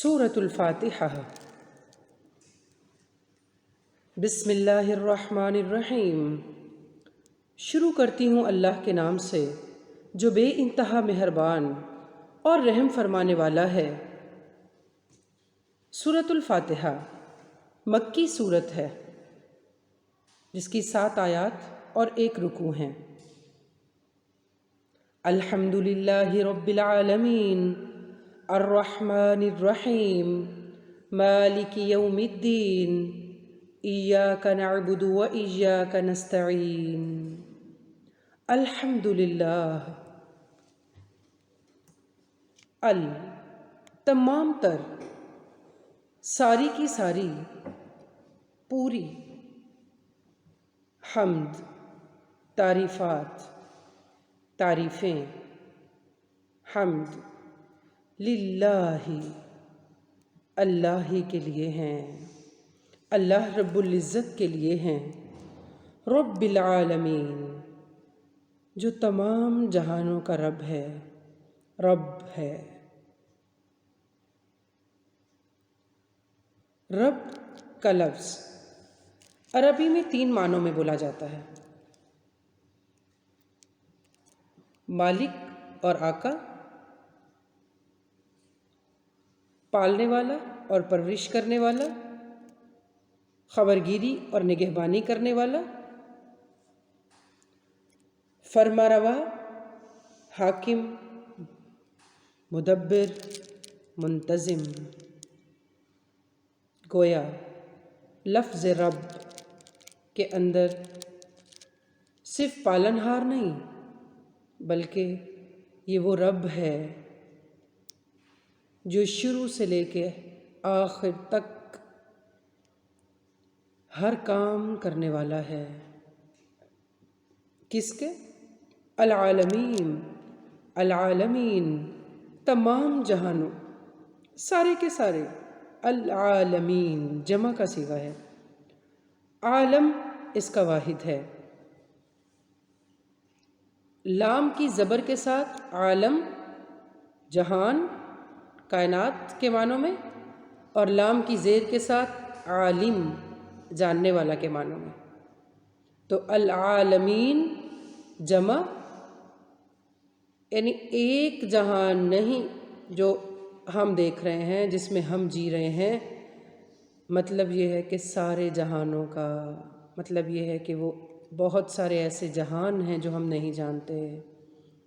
سورۃ الفاتحہ۔ بسم اللہ الرحمن الرحیم۔ شروع کرتی ہوں اللہ کے نام سے جو بے انتہا مہربان اور رحم فرمانے والا ہے۔ سورۃ الفاتحہ مکی سورت ہے جس کی 7 آیات اور 1 رکوع ہیں۔ الحمد للہ رب العالمین الرحمن الرحیم مالک یوم الدین ایاک نعبد و ایاک نستعین۔ الحمد للہ تمام تر، ساری کی ساری، پوری، حمد، تعریفات، تعریفیں، حمد للہ، اللہ ہی کے لیے ہیں، اللہ رب العزت کے لیے ہیں، رب العالمین جو تمام جہانوں کا رب ہے، رب ہے۔ رب کا لفظ عربی میں 3 معنوں میں بولا جاتا ہے: مالک اور آقا، پالنے والا اور پرورش کرنے والا، خبرگیری اور نگہبانی کرنے والا، فرما روا، حاکم، مدبر، منتظم۔ گویا لفظ رب کے اندر صرف پالنہار نہیں بلکہ یہ وہ رب ہے جو شروع سے لے کے آخر تک ہر کام کرنے والا ہے۔ کس کے؟ العالمین، العالمین تمام جہانوں، سارے کے سارے، العالمین جمع کا صیغہ ہے، عالم اس کا واحد ہے۔ لام کی زبر کے ساتھ عالم جہان، کائنات کے معنوں میں، اور لام کی زیر کے ساتھ عالم جاننے والا کے معنوں میں۔ تو العالمین جمع یعنی ایک جہان نہیں جو ہم دیکھ رہے ہیں، جس میں ہم جی رہے ہیں، مطلب یہ ہے کہ سارے جہانوں کا، مطلب یہ ہے کہ وہ بہت سارے ایسے جہان ہیں جو ہم نہیں جانتے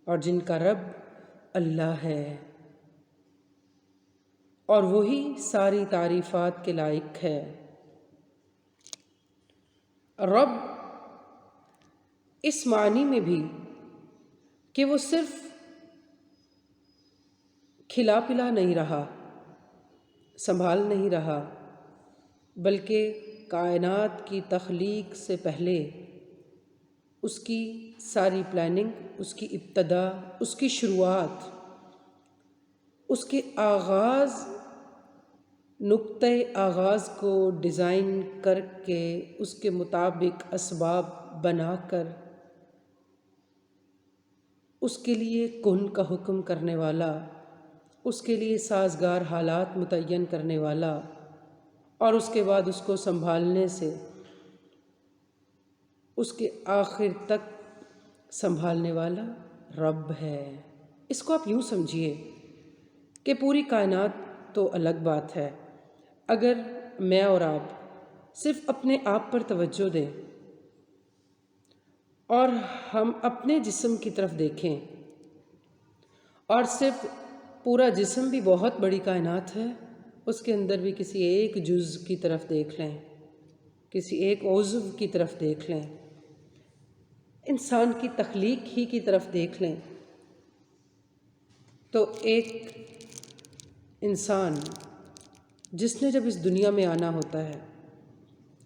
اور جن کا رب اللہ ہے، اور وہی ساری تعریفات کے لائق ہے۔ رب اس معنی میں بھی کہ وہ صرف کھلا پلا نہیں رہا، سنبھال نہیں رہا، بلکہ کائنات کی تخلیق سے پہلے اس کی ساری پلاننگ، اس کی ابتدا، اس کی شروعات، اس کے آغاز، نقطۂ آغاز کو ڈیزائن کر کے اس کے مطابق اسباب بنا کر اس کے لیے کن کا حکم کرنے والا، اس کے لیے سازگار حالات متعین کرنے والا، اور اس کے بعد اس کو سنبھالنے سے اس کے آخر تک سنبھالنے والا رب ہے۔ اس کو آپ یوں سمجھیے کہ پوری کائنات تو الگ بات ہے، اگر میں اور آپ صرف اپنے آپ پر توجہ دیں اور ہم اپنے جسم کی طرف دیکھیں، اور صرف پورا جسم بھی بہت بڑی کائنات ہے، اس کے اندر بھی کسی ایک جز کی طرف دیکھ لیں، کسی ایک عضو کی طرف دیکھ لیں، انسان کی تخلیق ہی کی طرف دیکھ لیں، تو ایک انسان جس نے جب اس دنیا میں آنا ہوتا ہے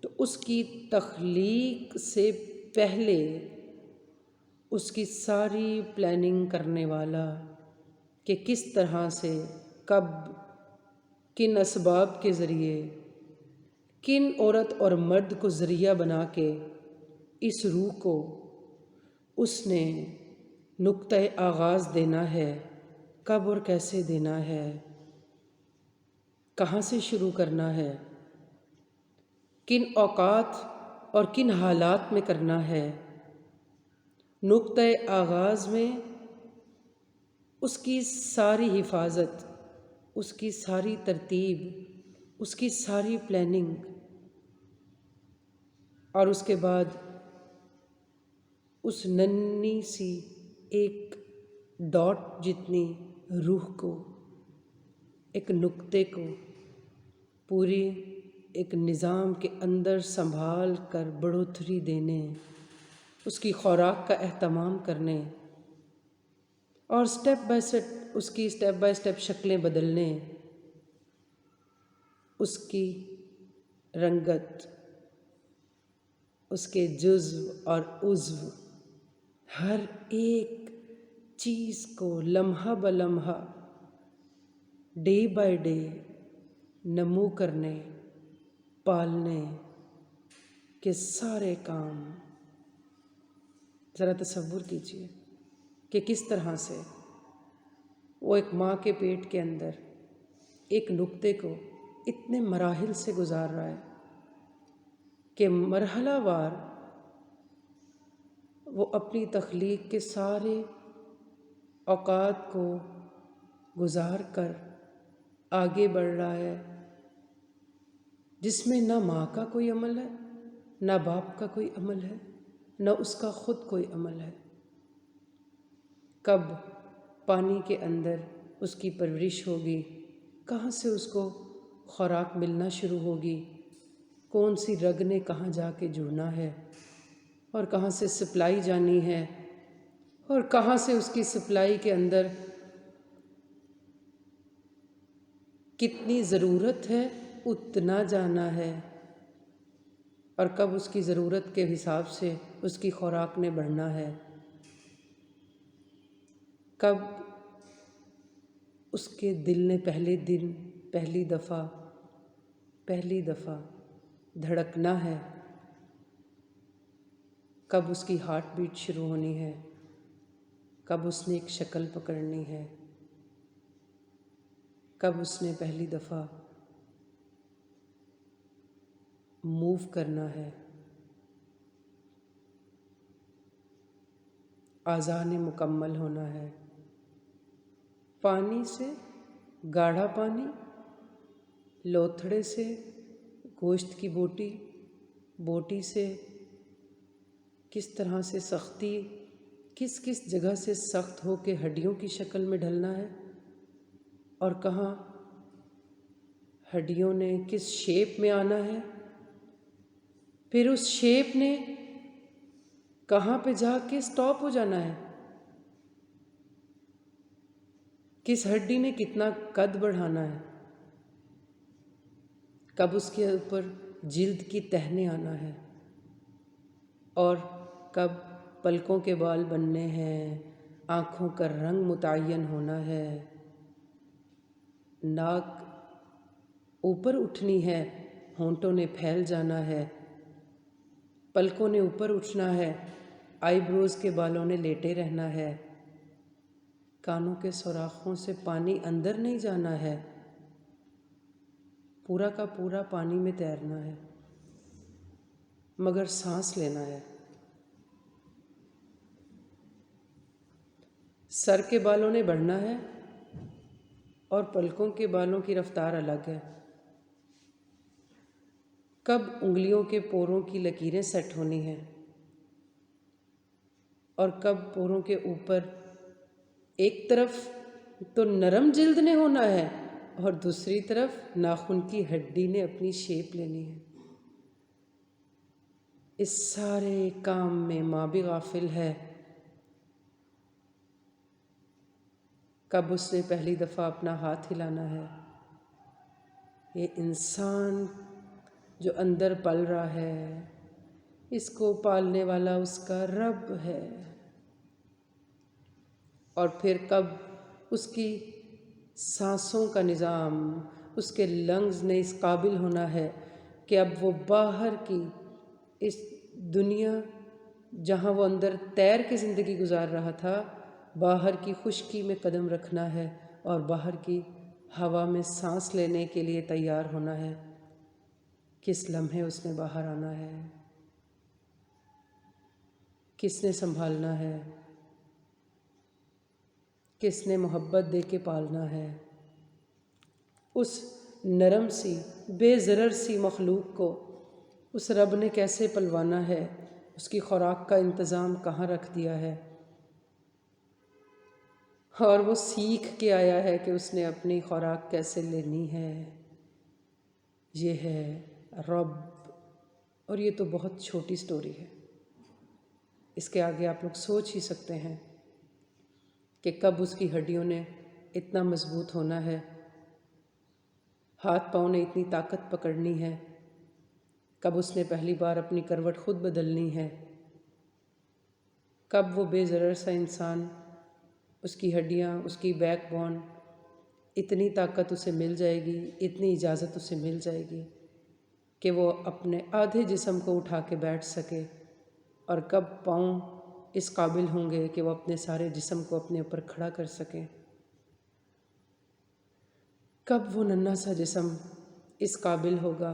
تو اس کی تخلیق سے پہلے اس کی ساری پلاننگ کرنے والا کہ کس طرح سے، کب، کن اسباب کے ذریعے، کن عورت اور مرد کو ذریعہ بنا کے اس روح کو اس نے نقطۂ آغاز دینا ہے، کب اور کیسے دینا ہے، کہاں سے شروع کرنا ہے، کن اوقات اور کن حالات میں کرنا ہے، نقطۂ آغاز میں اس کی ساری حفاظت، اس کی ساری ترتیب، اس کی ساری پلاننگ، اور اس کے بعد اس ننھی سی ایک ڈاٹ جتنی روح کو، ایک نقطے کو پوری ایک نظام کے اندر سنبھال کر بڑھوتری دینے، اس کی خوراک کا اہتمام کرنے، اور سٹیپ بائی سٹیپ اس کی سٹیپ بائی سٹیپ شکلیں بدلنے، اس کی رنگت، اس کے جزو اور عضو، ہر ایک چیز کو لمحہ بلمحہ، ڈے بائی ڈے نمو کرنے، پالنے کے سارے کام ذرا تصور کیجیے کہ کس طرح سے وہ ایک ماں کے پیٹ کے اندر ایک نقطے کو اتنے مراحل سے گزار رہا ہے کہ مرحلہ وار وہ اپنی تخلیق کے سارے اوقات کو گزار کر آگے بڑھ رہا ہے، جس میں نہ ماں کا کوئی عمل ہے، نہ باپ کا کوئی عمل ہے، نہ اس کا خود کوئی عمل ہے۔ کب پانی کے اندر اس کی پرورش ہوگی، کہاں سے اس کو خوراک ملنا شروع ہوگی، کون سی رگ نے کہاں جا کے جڑنا ہے، اور کہاں سے سپلائی جانی ہے، اور کہاں سے اس کی سپلائی کے اندر کتنی ضرورت ہے اتنا جانا ہے، اور کب اس کی ضرورت کے حساب سے اس کی خوراک نے بڑھنا ہے، کب اس کے دل نے پہلی دفعہ دھڑکنا ہے، کب اس کی ہارٹ بیٹ شروع ہونی ہے، کب اس نے ایک شکل پکڑنی ہے، کب اس نے پہلی دفعہ موو کرنا ہے، اعضاء نے مکمل ہونا ہے۔ پانی سے گاڑھا پانی، لوتھڑے سے گوشت کی بوٹی، بوٹی سے کس طرح سے سختی، کس کس جگہ سے سخت ہو کے ہڈیوں کی شکل میں ڈھلنا ہے، اور کہاں ہڈیوں نے کس شیپ میں آنا ہے، پھر اس شیپ نے کہاں پہ جا کے سٹاپ ہو جانا ہے، کس ہڈی نے کتنا قد بڑھانا ہے، کب اس کے اوپر جلد کی تہ نے آنا ہے، اور کب پلکوں کے بال بننے ہیں، آنکھوں کا رنگ متعین ہونا ہے، ناک اوپر اٹھنی ہے، ہونٹوں نے پھیل جانا ہے، پلکوں نے اوپر اٹھنا ہے، آئی بروز کے بالوں نے لیٹے رہنا ہے، کانوں کے سوراخوں سے پانی اندر نہیں جانا ہے، پورا کا پورا پانی میں تیرنا ہے، مگر سانس لینا ہے۔ سر کے بالوں نے بڑھنا ہے اور پلکوں کے بالوں کی رفتار الگ ہے۔ کب انگلیوں کے پوروں کی لکیریں سیٹ ہونی ہیں، اور کب پوروں کے اوپر ایک طرف تو نرم جلد نے ہونا ہے اور دوسری طرف ناخن کی ہڈی نے اپنی شیپ لینی ہے۔ اس سارے کام میں ماں بھی غافل ہے۔ کب اس نے پہلی دفعہ اپنا ہاتھ ہلانا ہے، یہ انسان جو اندر پل رہا ہے، اس کو پالنے والا اس کا رب ہے، اور پھر کب اس کی سانسوں کا نظام، اس کے لنگز نے اس قابل ہونا ہے کہ اب وہ باہر کی اس دنیا جہاں وہ اندر تیر کے زندگی گزار رہا تھا، باہر کی خشکی میں قدم رکھنا ہے اور باہر کی ہوا میں سانس لینے کے لیے تیار ہونا ہے، کس لمحے اس نے باہر آنا ہے، کس نے سنبھالنا ہے، کس نے محبت دے کے پالنا ہے۔ اس نرم سی بے ضرر سی مخلوق کو اس رب نے کیسے پلوانا ہے، اس کی خوراک کا انتظام کہاں رکھ دیا ہے، اور وہ سیکھ کے آیا ہے کہ اس نے اپنی خوراک کیسے لینی ہے۔ یہ ہے رب، اور یہ تو بہت چھوٹی سٹوری ہے۔ اس کے آگے آپ لوگ سوچ ہی سکتے ہیں کہ کب اس کی ہڈیوں نے اتنا مضبوط ہونا ہے، ہاتھ پاؤں نے اتنی طاقت پکڑنی ہے، کب اس نے پہلی بار اپنی کروٹ خود بدلنی ہے، کب وہ بے ضرر سا انسان، اس کی ہڈیاں، اس کی بیک بون، اتنی طاقت اسے مل جائے گی، اتنی اجازت اسے مل جائے گی کہ وہ اپنے آدھے جسم کو اٹھا کے بیٹھ سکے، اور کب پاؤں اس قابل ہوں گے کہ وہ اپنے سارے جسم کو اپنے اوپر کھڑا کر سکیں، کب وہ ننھا سا جسم اس قابل ہوگا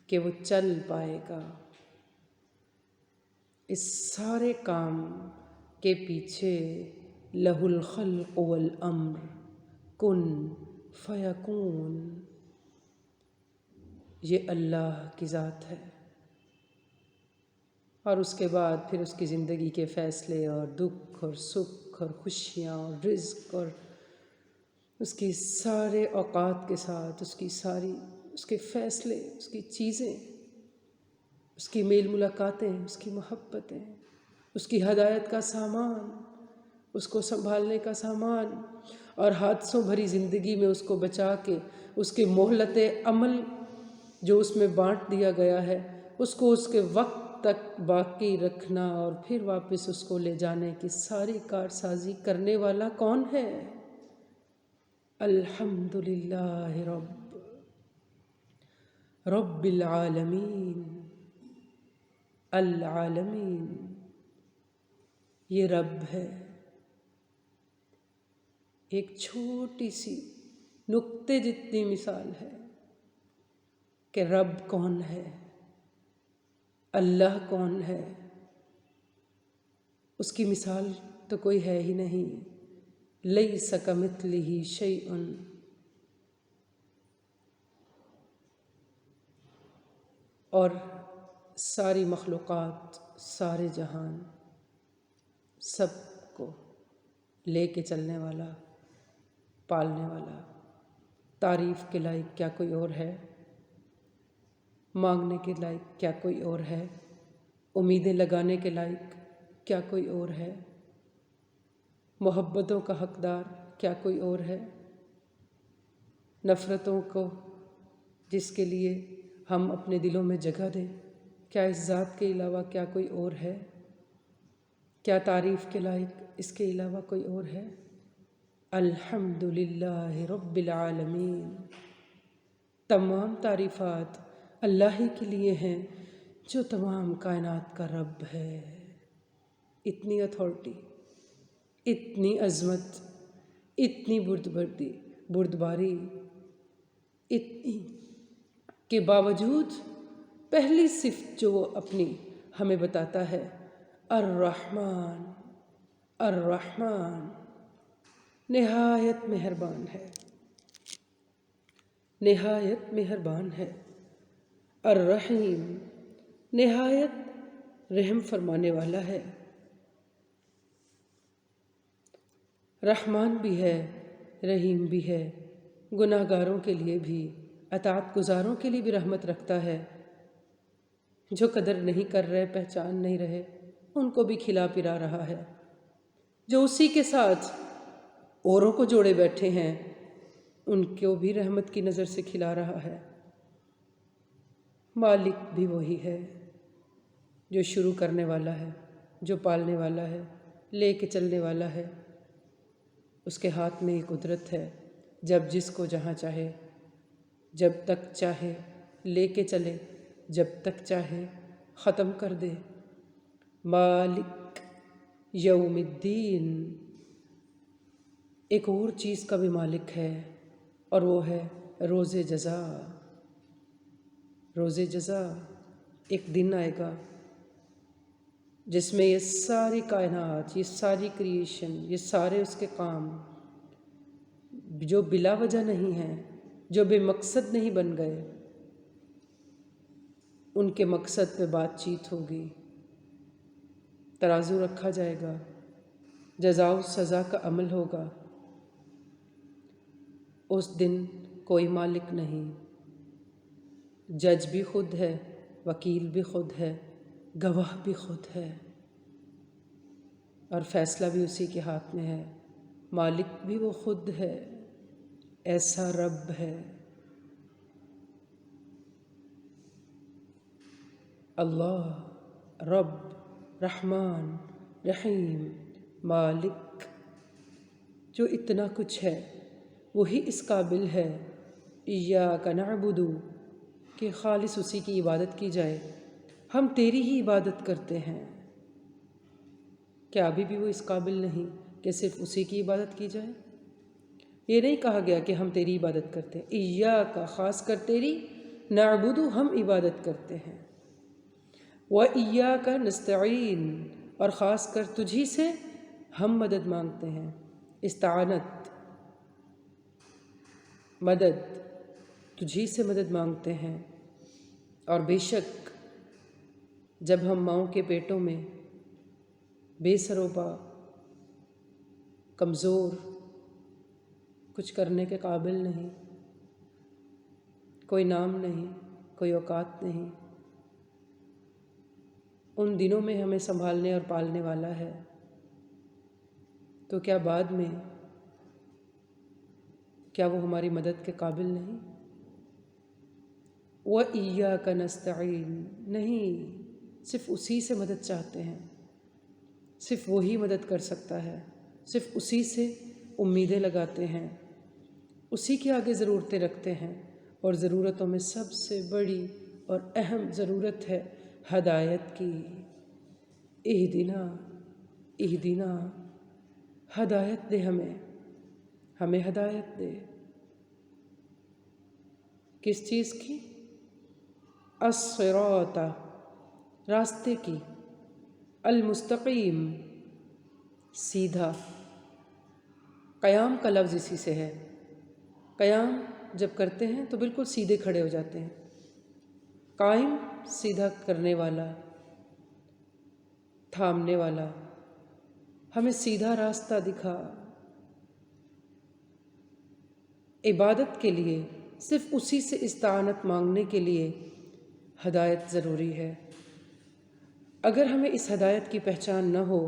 کہ وہ چل پائے گا۔ اس سارے کام کے پیچھے لہ الخلق والامر کن فیکون، یہ اللہ کی ذات ہے، اور اس کے بعد پھر اس کی زندگی کے فیصلے اور دکھ اور سکھ اور خوشیاں اور رزق، اور اس کی سارے اوقات کے ساتھ اس کے فیصلے، اس کی چیزیں، اس کی میل ملاقاتیں، اس کی محبتیں، اس کی ہدایت کا سامان، اس کو سنبھالنے کا سامان، اور حادثوں بھری زندگی میں اس کو بچا کے اس کے مہلت عمل جو اس میں بانٹ دیا گیا ہے، اس کو اس کے وقت تک باقی رکھنا، اور پھر واپس اس کو لے جانے کی ساری کارسازی کرنے والا کون ہے؟ الحمدللہ رب العالمین، العالمین، یہ رب ہے۔ ایک چھوٹی سی نقطے جتنی مثال ہے کہ رب کون ہے، اللہ کون ہے۔ اس کی مثال تو کوئی ہے ہی نہیں، لیس کمثلہ شیء، اور ساری مخلوقات، سارے جہان، سب کو لے کے چلنے والا، پالنے والا، تعریف کے لائق کیا کوئی اور ہے؟ مانگنے کے لائق کیا کوئی اور ہے؟ امیدیں لگانے کے لائق کیا کوئی اور ہے؟ محبتوں کا حقدار کیا کوئی اور ہے؟ نفرتوں کو جس کے لیے ہم اپنے دلوں میں جگہ دیں، کیا اس ذات کے علاوہ کیا کوئی اور ہے؟ کیا تعریف کے لائق اس کے علاوہ کوئی اور ہے؟ الحمدللہ رب العالمین، تمام تعریفات اللہ ہی کے لیے ہیں جو تمام کائنات کا رب ہے۔ اتنی اتھارٹی، اتنی عظمت، اتنی بردباری، اتنی کے باوجود پہلی صفت جو وہ اپنی ہمیں بتاتا ہے، الرحمن، الرحمن، نہایت مہربان ہے، نہایت مہربان ہے، الرحیم، نہایت رحم فرمانے والا ہے۔ رحمان بھی ہے، رحیم بھی ہے، گناہ گاروں کے لیے بھی، اطاعت گزاروں کے لیے بھی رحمت رکھتا ہے۔ جو قدر نہیں کر رہے، پہچان نہیں رہے، ان کو بھی کھلا پلا رہا ہے۔ جو اسی کے ساتھ اوروں کو جوڑے بیٹھے ہیں، ان کو بھی رحمت کی نظر سے کھلا رہا ہے۔ مالک بھی وہی ہے جو شروع کرنے والا ہے، جو پالنے والا ہے، لے کے چلنے والا ہے۔ اس کے ہاتھ میں ایک قدرت ہے، جب جس کو جہاں چاہے، جب تک چاہے لے کے چلے، جب تک چاہے ختم کر دے۔ مالک یوم الدین، ایک اور چیز کا بھی مالک ہے، اور وہ ہے روز جزا۔ روز جزا، ایک دن آئے گا جس میں یہ ساری کائنات، یہ ساری کریشن، یہ سارے اس کے کام جو بلا وجہ نہیں ہیں، جو بے مقصد نہیں بن گئے، ان کے مقصد پہ بات چیت ہوگی، ترازو رکھا جائے گا، جزا و سزا کا عمل ہوگا۔ اس دن کوئی مالک نہیں، جج بھی خود ہے، وکیل بھی خود ہے، گواہ بھی خود ہے، اور فیصلہ بھی اسی کے ہاتھ میں ہے، مالک بھی وہ خود ہے۔ ایسا رب ہے، اللہ رب رحمان رحیم مالک، جو اتنا کچھ ہے وہی اس قابل ہے ایاک نعبد کہ خالص اسی کی عبادت کی جائے۔ ہم تیری ہی عبادت کرتے ہیں، کیا ابھی بھی وہ اس قابل نہیں کہ صرف اسی کی عبادت کی جائے؟ یہ نہیں کہا گیا کہ ہم تیری عبادت کرتے ہیں، ایاک خاص کر تیری، نعبد ہم عبادت کرتے ہیں، وَإِيَّاكَ نَسْتَعِينُ اور خاص کر تجھی سے ہم مدد مانگتے ہیں۔ استعانت، مدد، تجھی سے مدد مانگتے ہیں۔ اور بے شک جب ہم ماؤں کے پیٹوں میں بے سروپا، کمزور، کچھ کرنے کے قابل نہیں، کوئی نام نہیں، کوئی اوقات نہیں، ان دنوں میں ہمیں سنبھالنے اور پالنے والا ہے، تو کیا بعد میں کیا وہ ہماری مدد کے قابل نہیں؟ وَإِيَّاكَ نَسْتَعِينُ نہیں، صرف اسی سے مدد چاہتے ہیں، صرف وہی مدد کر سکتا ہے، صرف اسی سے امیدیں لگاتے ہیں، اسی کے آگے ضرورتیں رکھتے ہیں، اور ضرورتوں میں سب سے بڑی اور اہم ضرورت ہے ہدایت کی۔ اہدنا اہدنا، ہدایت دے ہمیں ہدایت دے۔ کس چیز کی؟ الصراط، راستے کی، المستقیم، سیدھا۔ قیام کا لفظ اسی سے ہے، قیام جب کرتے ہیں تو بالکل سیدھے کھڑے ہو جاتے ہیں، قائم سیدھا کرنے والا، تھامنے والا، ہمیں سیدھا راستہ دکھا۔ عبادت کے لیے صرف اسی سے استعانت مانگنے کے لیے ہدایت ضروری ہے۔ اگر ہمیں اس ہدایت کی پہچان نہ ہو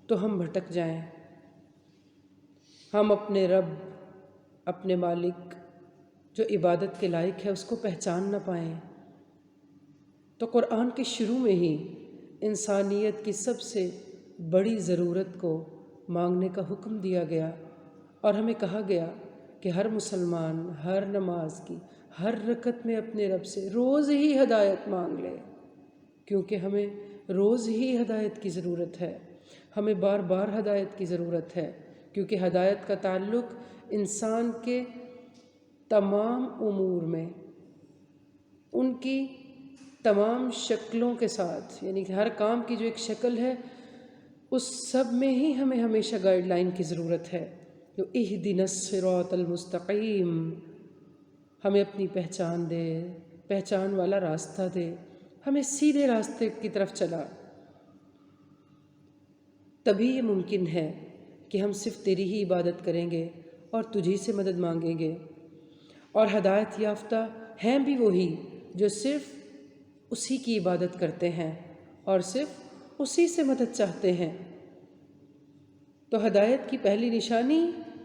تو ہم بھٹک جائیں، ہم اپنے رب، اپنے مالک جو عبادت کے لائق ہے اس کو پہچان نہ پائیں۔ تو قرآن کے شروع میں ہی انسانیت کی سب سے بڑی ضرورت کو مانگنے کا حکم دیا گیا، اور ہمیں کہا گیا کہ ہر مسلمان ہر نماز کی ہر رکعت میں اپنے رب سے روز ہی ہدایت مانگ لے، کیونکہ ہمیں روز ہی ہدایت کی ضرورت ہے، ہمیں بار بار ہدایت کی ضرورت ہے، کیونکہ ہدایت کا تعلق انسان کے تمام امور میں، ان کی تمام شکلوں کے ساتھ، یعنی کہ ہر کام کی جو ایک شکل ہے اس سب میں ہی ہمیں ہمیشہ گائیڈ لائن کی ضرورت ہے۔ جو اہدنا الصراط المستقیم، ہمیں اپنی پہچان دے، پہچان والا راستہ دے، ہمیں سیدھے راستے کی طرف چلا۔ تبھی یہ ممکن ہے کہ ہم صرف تیری ہی عبادت کریں گے اور تجھی سے مدد مانگیں گے، اور ہدایت یافتہ ہیں بھی وہی جو صرف اسی کی عبادت کرتے ہیں اور صرف اسی سے مدد چاہتے ہیں۔ تو ہدایت کی پہلی نشانی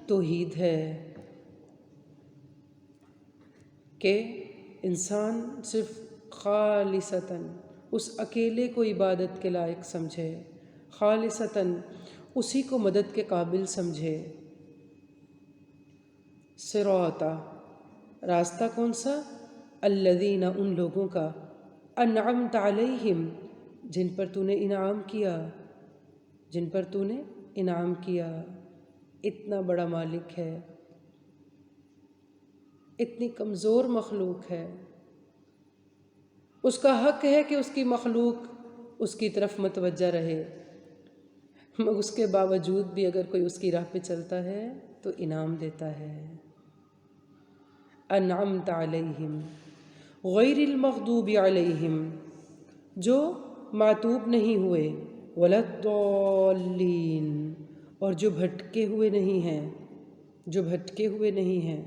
توحید ہے کہ انسان صرف خالصتاً اس اکیلے کو عبادت کے لائق سمجھے، خالصتاً اسی کو مدد کے قابل سمجھے۔ صراط، راستہ کون سا؟ الذین، ان لوگوں کا، انعمت علیہم، جن پر تو نے انعام کیا، جن پر تو نے انعام کیا، اتنا بڑا مالک ہے، اتنی کمزور مخلوق ہے، اس کا حق ہے کہ اس کی مخلوق اس کی طرف متوجہ رہے، مگر اس کے باوجود بھی اگر کوئی اس کی راہ پہ چلتا ہے تو انعام دیتا ہے۔ انعمت علیہم غیر المغضوب علیہم، جو معتوب نہیں ہوئے، ولا الضالین، اور جو بھٹکے ہوئے نہیں ہیں، جو بھٹکے ہوئے نہیں ہیں۔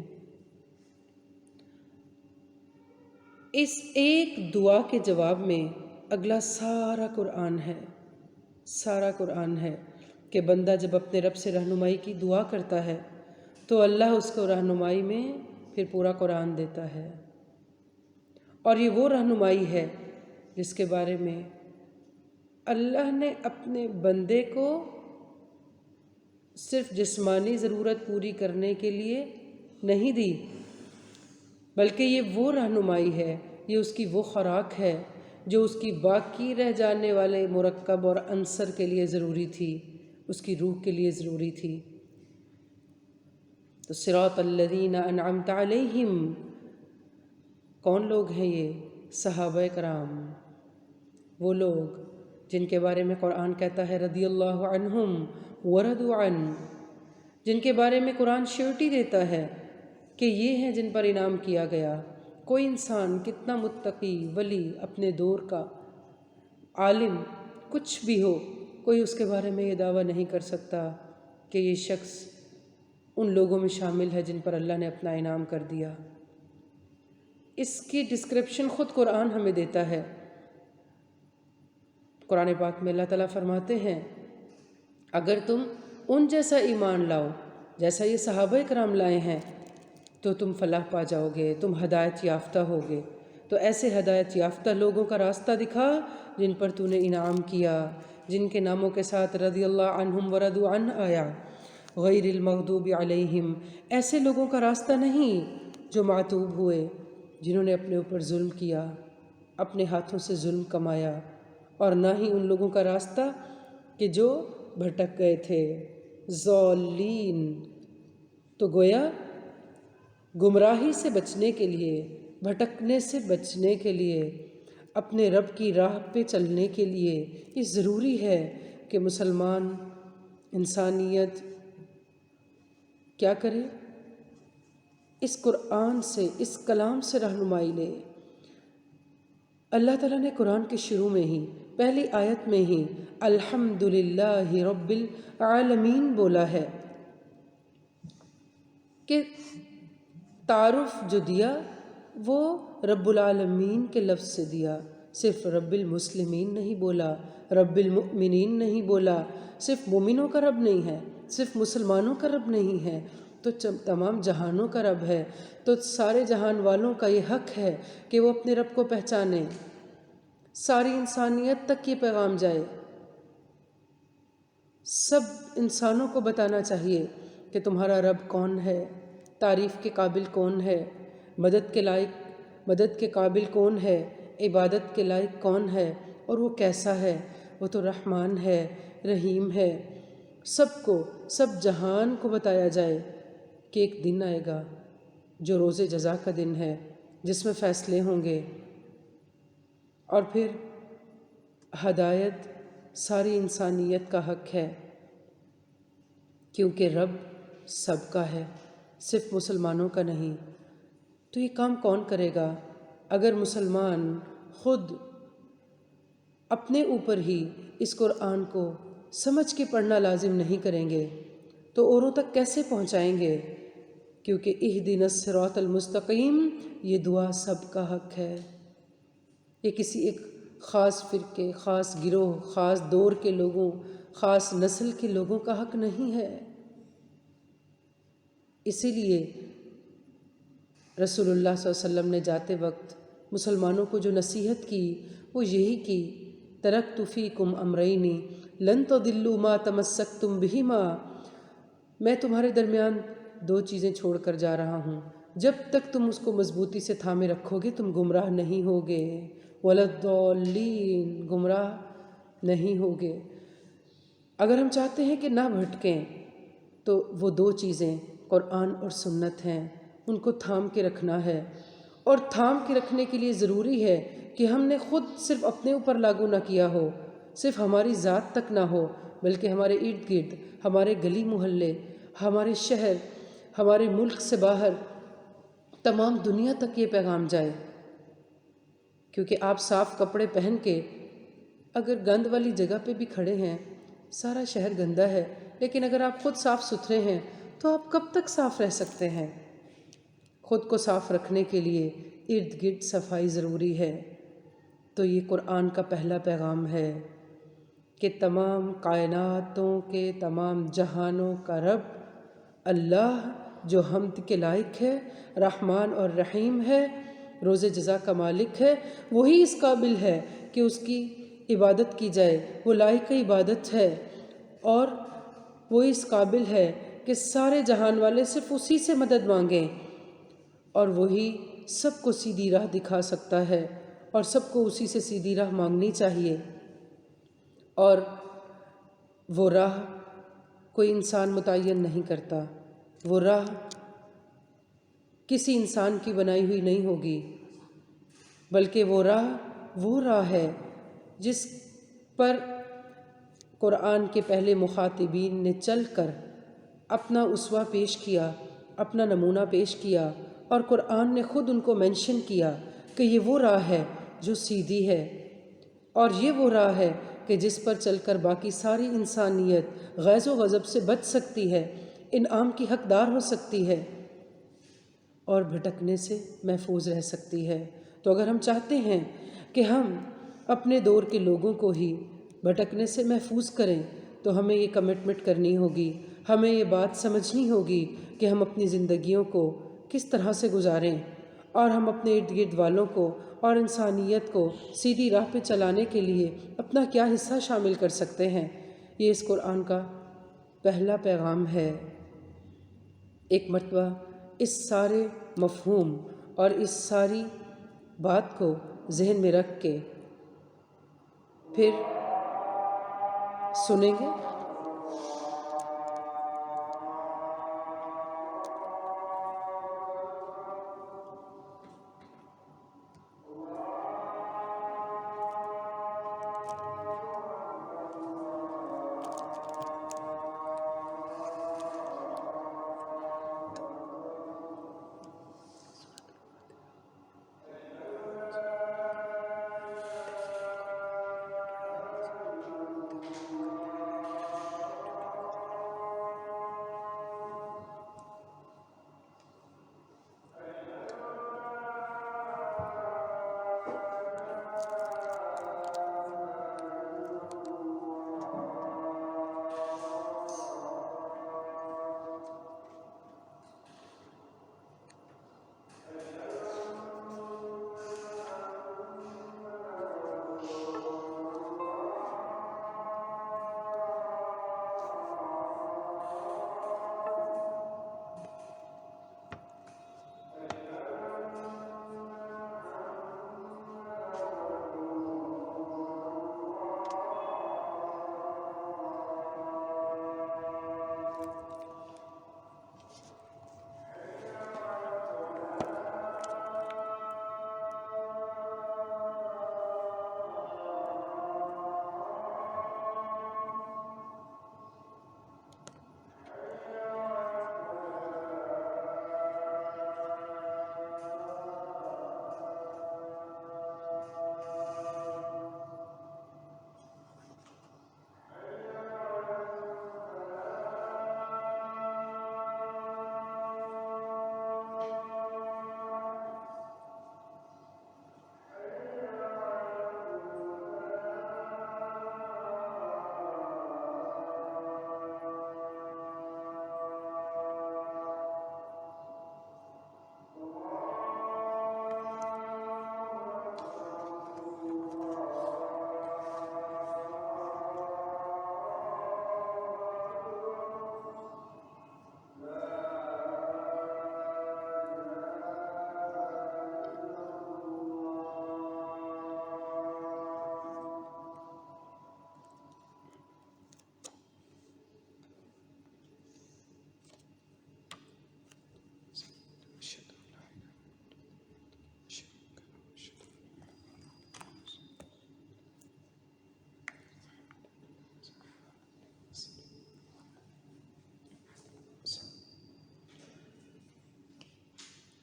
اس ایک دعا کے جواب میں اگلا سارا قرآن ہے، سارا قرآن ہے کہ بندہ جب اپنے رب سے رہنمائی کی دعا کرتا ہے تو اللہ اس کو رہنمائی میں پھر پورا قرآن دیتا ہے، اور یہ وہ رہنمائی ہے جس کے بارے میں اللہ نے اپنے بندے کو صرف جسمانی ضرورت پوری کرنے کے لیے نہیں دی، بلکہ یہ وہ رہنمائی ہے، یہ اس کی وہ خوراک ہے جو اس کی باقی رہ جانے والے مرکب اور عنصر کے لیے ضروری تھی، اس کی روح کے لیے ضروری تھی۔ تو صراط الذین انعمت علیہم، کون لوگ ہیں یہ؟ صحابہ کرام، وہ لوگ جن کے بارے میں قرآن کہتا ہے رضی اللہ عنہم ورضوا عنہ، جن کے بارے میں قرآن شیورٹی دیتا ہے کہ یہ ہیں جن پر انعام کیا گیا۔ کوئی انسان کتنا متقی، ولی، اپنے دور کا عالم کچھ بھی ہو، کوئی اس کے بارے میں یہ دعویٰ نہیں کر سکتا کہ یہ شخص ان لوگوں میں شامل ہے جن پر اللہ نے اپنا انعام کر دیا۔ اس کی ڈسکرپشن خود قرآن ہمیں دیتا ہے۔ قرآن پاک میں اللہ تعالیٰ فرماتے ہیں اگر تم ان جیسا ایمان لاؤ جیسا یہ صحابہ کرام لائے ہیں تو تم فلاح پا جاؤ گے، تم ہدایت یافتہ ہوگے۔ تو ایسے ہدایت یافتہ لوگوں کا راستہ دکھا جن پر تو نے انعام کیا، جن کے ناموں کے ساتھ رضی اللہ عنہم ورضوا عنہ آیا، غیر المغضوب علیہم، ایسے لوگوں کا راستہ نہیں جو معتوب ہوئے، جنہوں نے اپنے اوپر ظلم کیا، اپنے ہاتھوں سے ظلم کمایا، اور نہ ہی ان لوگوں کا راستہ کہ جو بھٹک گئے تھے، ضالین۔ تو گویا گمراہی سے بچنے کے لیے، بھٹکنے سے بچنے کے لیے، اپنے رب کی راہ پہ چلنے کے لیے یہ ضروری ہے کہ مسلمان انسانیت کیا کرے؟ اس قرآن سے، اس کلام سے رہنمائی لے۔ اللہ تعالیٰ نے قرآن کے شروع میں ہی، پہلی آیت میں ہی الحمدللہ رب العالمین بولا ہے کہ تعارف جو دیا وہ رب العالمین کے لفظ سے دیا، صرف رب المسلمین نہیں بولا، رب المؤمنین نہیں بولا، صرف مومنوں کا رب نہیں ہے، صرف مسلمانوں کا رب نہیں ہے، تو تمام جہانوں کا رب ہے۔ تو سارے جہان والوں کا یہ حق ہے کہ وہ اپنے رب کو پہچانیں، ساری انسانیت تک یہ پیغام جائے، سب انسانوں کو بتانا چاہیے کہ تمہارا رب کون ہے، تعریف کے قابل کون ہے، مدد کے لائق، مدد کے قابل کون ہے، عبادت کے لائق کون ہے، اور وہ کیسا ہے، وہ تو رحمان ہے، رحیم ہے۔ سب کو، سب جہان کو بتایا جائے کہ ایک دن آئے گا جو روز جزا کا دن ہے، جس میں فیصلے ہوں گے، اور پھر ہدایت ساری انسانیت کا حق ہے، کیونکہ رب سب کا ہے، صرف مسلمانوں کا نہیں۔ تو یہ کام کون کرے گا اگر مسلمان خود اپنے اوپر ہی اس قرآن کو سمجھ کے پڑھنا لازم نہیں کریں گے تو اوروں تک کیسے پہنچائیں گے؟ کیونکہ اہدنا الصراط المستقیم یہ دعا سب کا حق ہے، یہ کسی ایک خاص فرقے، خاص گروہ، خاص دور کے لوگوں، خاص نسل کے لوگوں کا حق نہیں ہے۔ اسی لیے رسول اللہ صلی اللہ علیہ وسلم نے جاتے وقت مسلمانوں کو جو نصیحت کی وہ یہی کی، ترکت فیکم امرین لن تضلوا ما تمسکتم بہما، میں تمہارے درمیان دو چیزیں چھوڑ کر جا رہا ہوں، جب تک تم اس کو مضبوطی سے تھامے رکھو گے تم گمراہ نہیں ہوگے، ولا الضالین، گمراہ نہیں ہوگے۔ اگر ہم چاہتے ہیں کہ نہ بھٹکیں تو وہ دو چیزیں قرآن اور سنت ہیں، ان کو تھام کے رکھنا ہے۔ اور تھام کے رکھنے کے لیے ضروری ہے کہ ہم نے خود صرف اپنے اوپر لاگو نہ کیا ہو، صرف ہماری ذات تک نہ ہو، بلکہ ہمارے ارد گرد، ہمارے گلی محلے، ہمارے شہر، ہمارے ملک سے باہر، تمام دنیا تک یہ پیغام جائے۔ کیونکہ آپ صاف کپڑے پہن کے اگر گند والی جگہ پہ بھی کھڑے ہیں، سارا شہر گندا ہے، لیکن اگر آپ خود صاف ستھرے ہیں تو آپ کب تک صاف رہ سکتے ہیں؟ خود کو صاف رکھنے کے لیے ارد گرد صفائی ضروری ہے۔ تو یہ قرآن کا پہلا پیغام ہے کہ تمام کائناتوں کے، تمام جہانوں کا رب اللہ، جو حمد کے لائق ہے، رحمان اور رحیم ہے، روز جزا کا مالک ہے، وہی اس قابل ہے کہ اس کی عبادت کی جائے، وہ لائق عبادت ہے، اور وہ اس قابل ہے کہ سارے جہان والے صرف اسی سے مدد مانگیں، اور وہی سب کو سیدھی راہ دکھا سکتا ہے، اور سب کو اسی سے سیدھی راہ مانگنی چاہیے۔ اور وہ راہ کوئی انسان متعین نہیں کرتا، وہ راہ کسی انسان کی بنائی ہوئی نہیں ہوگی، بلکہ وہ راہ ہے جس پر قرآن کے پہلے مخاطبین نے چل کر اپنا اسوہ پیش کیا، اپنا نمونہ پیش کیا، اور قرآن نے خود ان کو مینشن کیا کہ یہ وہ راہ ہے جو سیدھی ہے، اور یہ وہ راہ ہے کہ جس پر چل کر باقی ساری انسانیت غیظ و غضب سے بچ سکتی ہے، انعام کی حقدار ہو سکتی ہے، اور بھٹکنے سے محفوظ رہ سکتی ہے۔ تو اگر ہم چاہتے ہیں کہ ہم اپنے دور کے لوگوں کو ہی بھٹکنے سے محفوظ کریں، تو ہمیں یہ کمٹمنٹ کرنی ہوگی، ہمیں یہ بات سمجھنی ہوگی کہ ہم اپنی زندگیوں کو کس طرح سے گزاریں، اور ہم اپنے ارد گرد والوں کو اور انسانیت کو سیدھی راہ پہ چلانے کے لیے اپنا کیا حصہ شامل کر سکتے ہیں۔ یہ اس قرآن کا پہلا پیغام ہے۔ ایک مرتبہ اس سارے مفہوم اور اس ساری بات کو ذہن میں رکھ کے پھر سنیں گے۔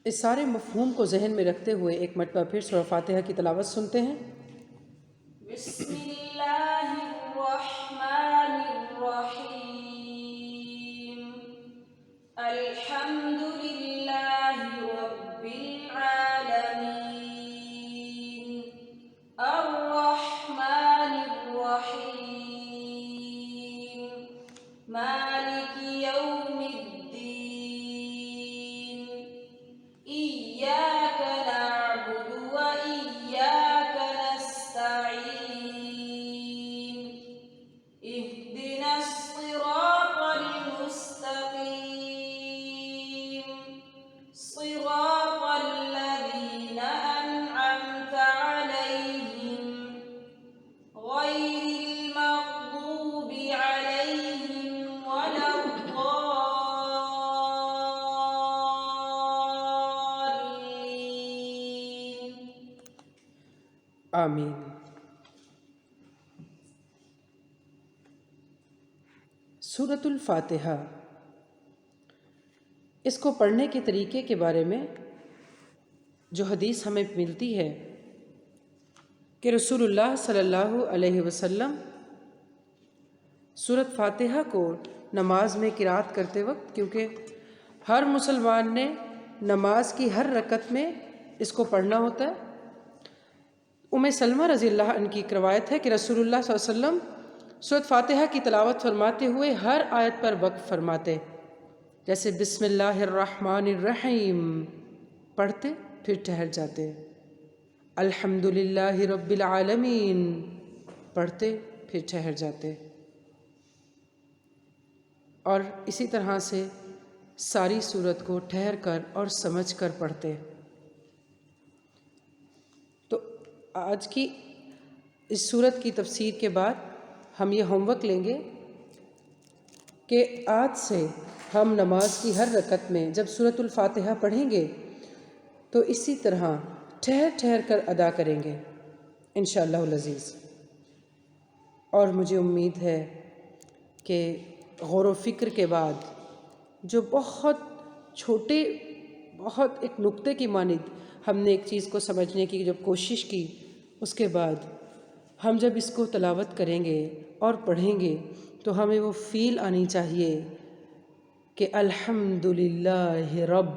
اس سارے مفہوم کو ذہن میں رکھتے ہوئے ایک مرتبہ پھر سورہ فاتحہ کی تلاوت سنتے ہیں۔ بسم اللہ الرحمن الرحیم الحمد للہ رب العالمین الرحمن الرحیم مالک یوم الدین ایاک نعبد و ایاک نستعین اهدنا الصراط المستقیم صراط الذین انعمت علیہم غیر المغضوب علیہم ولا الضالین۔ آمین۔ سورۃ الفاتحہ، اس کو پڑھنے کے طریقے کے بارے میں جو حدیث ہمیں ملتی ہے کہ رسول اللہ صلی اللہ علیہ وسلم سورۃ فاتحہ کو نماز میں قرات کرتے وقت، کیونکہ ہر مسلمان نے نماز کی ہر رکعت میں اس کو پڑھنا ہوتا ہے، ام سلمہ رضی اللہ عنہ کی ایک روایت ہے کہ رسول اللہ صلی اللہ علیہ وسلم سورۃ فاتحہ کی تلاوت فرماتے ہوئے ہر آیت پر وقف فرماتے، جیسے بسم اللہ الرحمن الرحیم پڑھتے پھر ٹھہر جاتے، الحمد للہ رب العالمین پڑھتے پھر ٹھہر جاتے، اور اسی طرح سے ساری سورت کو ٹھہر کر اور سمجھ کر پڑھتے۔ تو آج کی اس سورت کی تفسیر کے بعد ہم یہ ہوم ورک لیں گے کہ آج سے ہم نماز کی ہر رکعت میں جب سورۃ الفاتحہ پڑھیں گے تو اسی طرح ٹھہر ٹھہر کر ادا کریں گے انشاءاللہ العزیز۔ اور مجھے امید ہے کہ غور و فکر کے بعد جو بہت چھوٹے، بہت ایک نقطے کی مانند ہم نے ایک چیز کو سمجھنے کی جب کوشش کی، اس کے بعد ہم جب اس کو تلاوت کریں گے اور پڑھیں گے تو ہمیں وہ فیل آنی چاہیے کہ الحمدللہ رب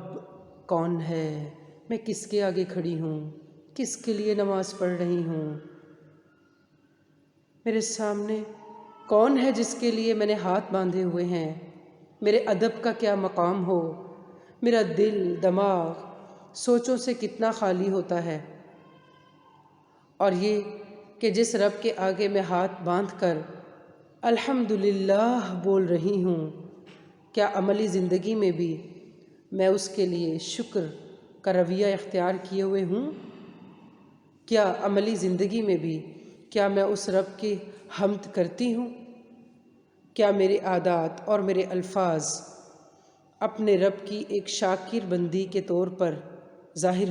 کون ہے، میں کس کے آگے کھڑی ہوں، کس کے لیے نماز پڑھ رہی ہوں، میرے سامنے کون ہے جس کے لیے میں نے ہاتھ باندھے ہوئے ہیں، میرے ادب کا کیا مقام ہو، میرا دل دماغ سوچوں سے کتنا خالی ہوتا ہے، اور یہ کہ جس رب کے آگے میں ہاتھ باندھ کر الحمدللہ بول رہی ہوں، کیا عملی زندگی میں بھی میں اس کے لیے شکر کا رویہ اختیار کیے ہوئے ہوں؟ کیا عملی زندگی میں بھی کیا میں اس رب کی حمد کرتی ہوں؟ کیا میرے عادات اور میرے الفاظ اپنے رب کی ایک شاکر بندی کے طور پر ظاہر